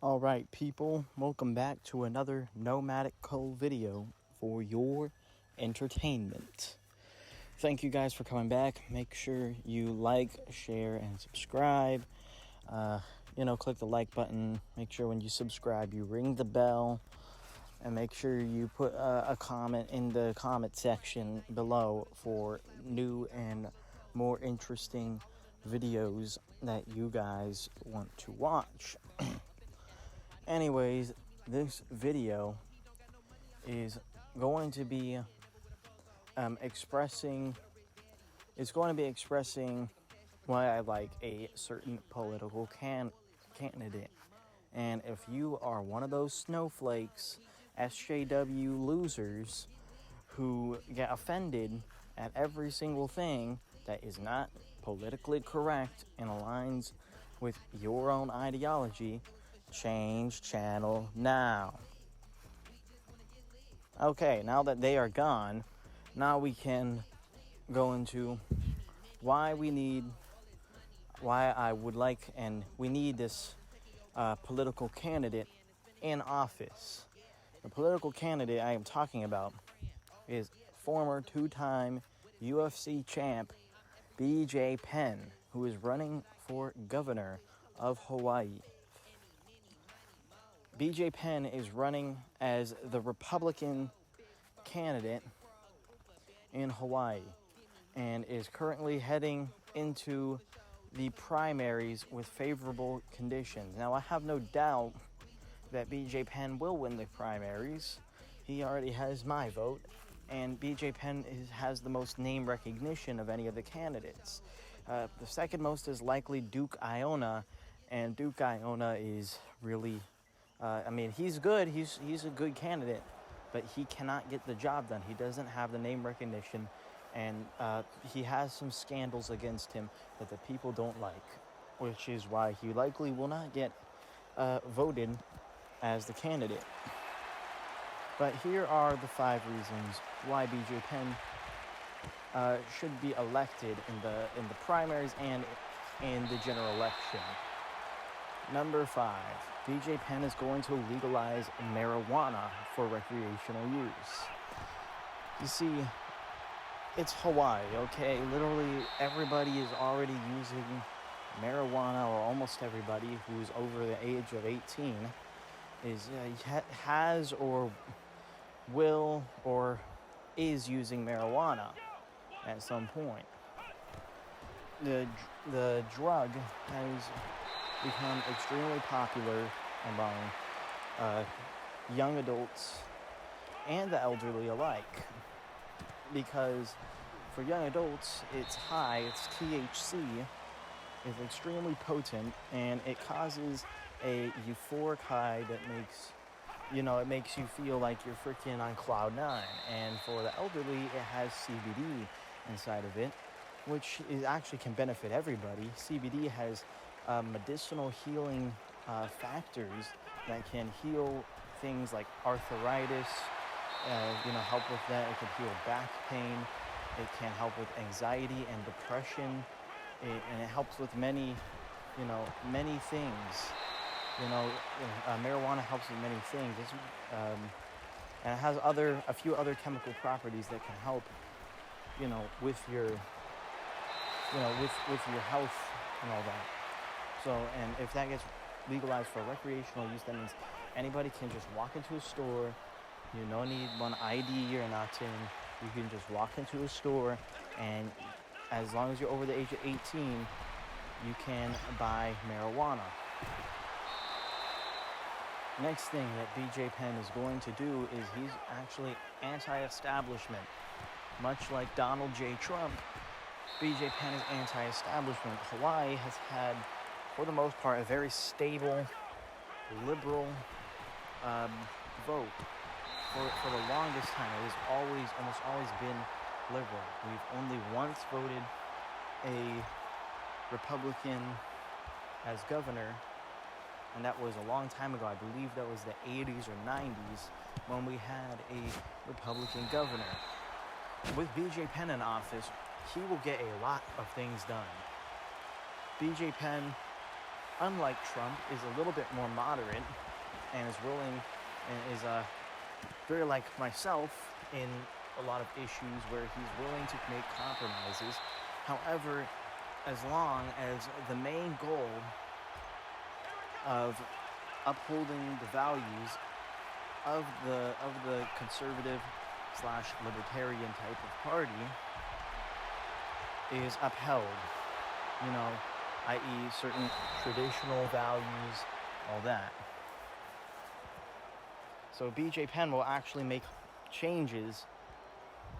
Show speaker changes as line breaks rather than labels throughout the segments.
Alright people, welcome back to another Nomadic Cole video for your entertainment. Thank you guys for coming back. Make sure you like, share, and subscribe. Click the like button. Make sure when you subscribe you ring the bell. And make sure you put a comment in the comment section below for new and more interesting videos that you guys want to watch. Anyways, this video is going to be expressing why I like a certain political candidate. And if you are one of those snowflakes, SJW losers who get offended at every single thing that is not politically correct and aligns with your own ideology, change channel now. Okay, now that they are gone, now we can go into why we need this political candidate in office. The political candidate I am talking about is former two-time UFC champ BJ Penn, who is running for governor of Hawaii. BJ Penn is running as the Republican candidate in Hawaii and is currently heading into the primaries with favorable conditions. Now, I have no doubt that BJ Penn will win the primaries. He already has my vote, and BJ Penn has the most name recognition of any of the candidates. The second most is likely Duke Aiona, and Duke Aiona is really, he's good. He's a good candidate, but he cannot get the job done. He doesn't have the name recognition, and he has some scandals against him that the people don't like, which is why he likely will not get voted as the candidate. But here are the 5 reasons why BJ Penn should be elected in the primaries and in the general election. Number 5, BJ Penn is going to legalize marijuana for recreational use. You see, it's Hawaii, okay? Literally everybody is already using marijuana, or almost everybody who's over the age of 18 has or will or is using marijuana at some point. The drug has become extremely popular among young adults and the elderly alike, because for young adults it's high, it's THC, it's extremely potent, and it causes a euphoric high that makes you feel like you're freaking on cloud 9. And for the elderly, it has CBD inside of it, which actually can benefit everybody. CBD has medicinal healing factors that can heal things like arthritis, help with that. It can heal back pain. It can help with anxiety and depression. And it helps with many things. Marijuana helps with many things. And it has a few other chemical properties that can help, with your, with your health and all that. So, and if that gets legalized for recreational use, that means anybody can just walk into a store. You don't need one ID or nothing. You can just walk into a store, and as long as you're over the age of 18, you can buy marijuana. Next thing that BJ Penn is going to do is he's actually anti-establishment. Much like Donald J. Trump, BJ Penn is anti-establishment. Hawaii has had, for the most part, a very stable, liberal vote. For the longest time, it has almost always been liberal. We've only once voted a Republican as governor, and that was a long time ago. I believe that was the 80s or 90s when we had a Republican governor. With BJ Penn in office, he will get a lot of things done. BJ Penn unlike Trump, is a little bit more moderate and is willing and is very like myself in a lot of issues where he's willing to make compromises. However, as long as the main goal of upholding the values of the conservative slash libertarian type of party is upheld, i.e. certain traditional values, all that. So BJ Penn will actually make changes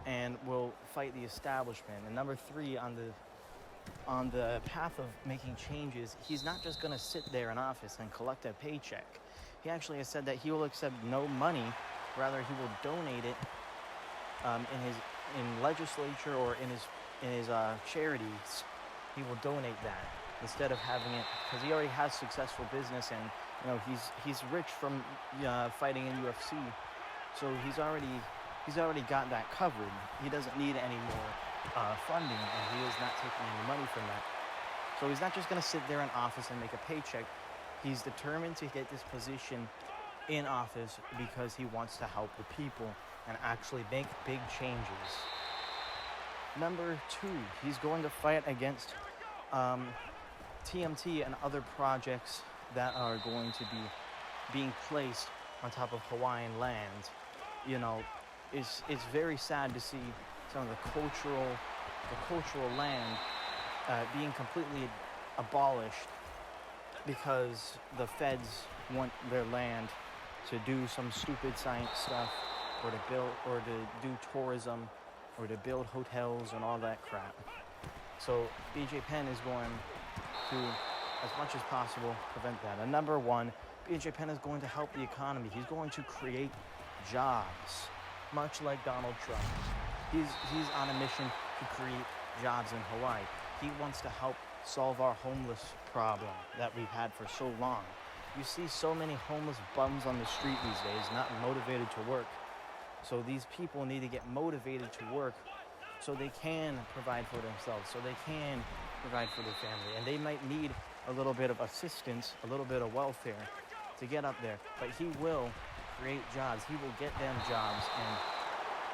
and will fight the establishment. And number 3 on the path of making changes, he's not just going to sit there in office and collect a paycheck. He actually has said that he will accept no money, rather he will donate it in legislature or in his charities. He will donate that instead of having it, because he already has successful business, and he's rich from fighting in UFC, so he's already got that covered. He doesn't need any more funding, and he is not taking any money from that. So he's not just going to sit there in office and make a paycheck. He's determined to get this position in office because he wants to help the people and actually make big changes. Number 2, he's going to fight against TMT and other projects that are going to be being placed on top of Hawaiian land. It's very sad to see some of the cultural land being completely abolished because the feds want their land to do some stupid science stuff, or to do tourism, or to build hotels and all that crap. So BJ Penn is going to, as much as possible, prevent that. And number 1, BJ Penn is going to help the economy. He's going to create jobs, much like Donald Trump. He's on a mission to create jobs in Hawaii. He wants to help solve our homeless problem that we've had for so long. You see so many homeless bums on the street these days, not motivated to work. So these people need to get motivated to work so they can provide for themselves, so they can provide for their family. And they might need a little bit of assistance, a little bit of welfare to get up there. But he will create jobs. He will get them jobs,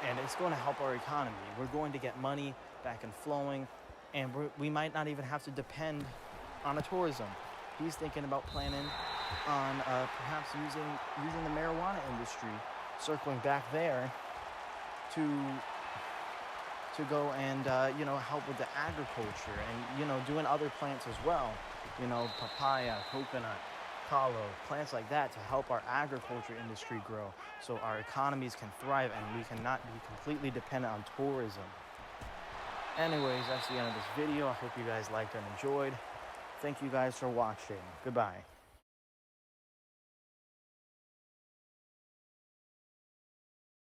and it's going to help our economy. We're going to get money back and flowing, and we might not even have to depend on a tourism. He's thinking about planning on perhaps using the marijuana industry, circling back there to go and help with the agriculture, and doing other plants as well, papaya, coconut, kalo, plants like that, to help our agriculture industry grow so our economies can thrive and we cannot be completely dependent on tourism. Anyways, that's the end of this video. I hope you guys liked and enjoyed. Thank you guys for watching. Goodbye.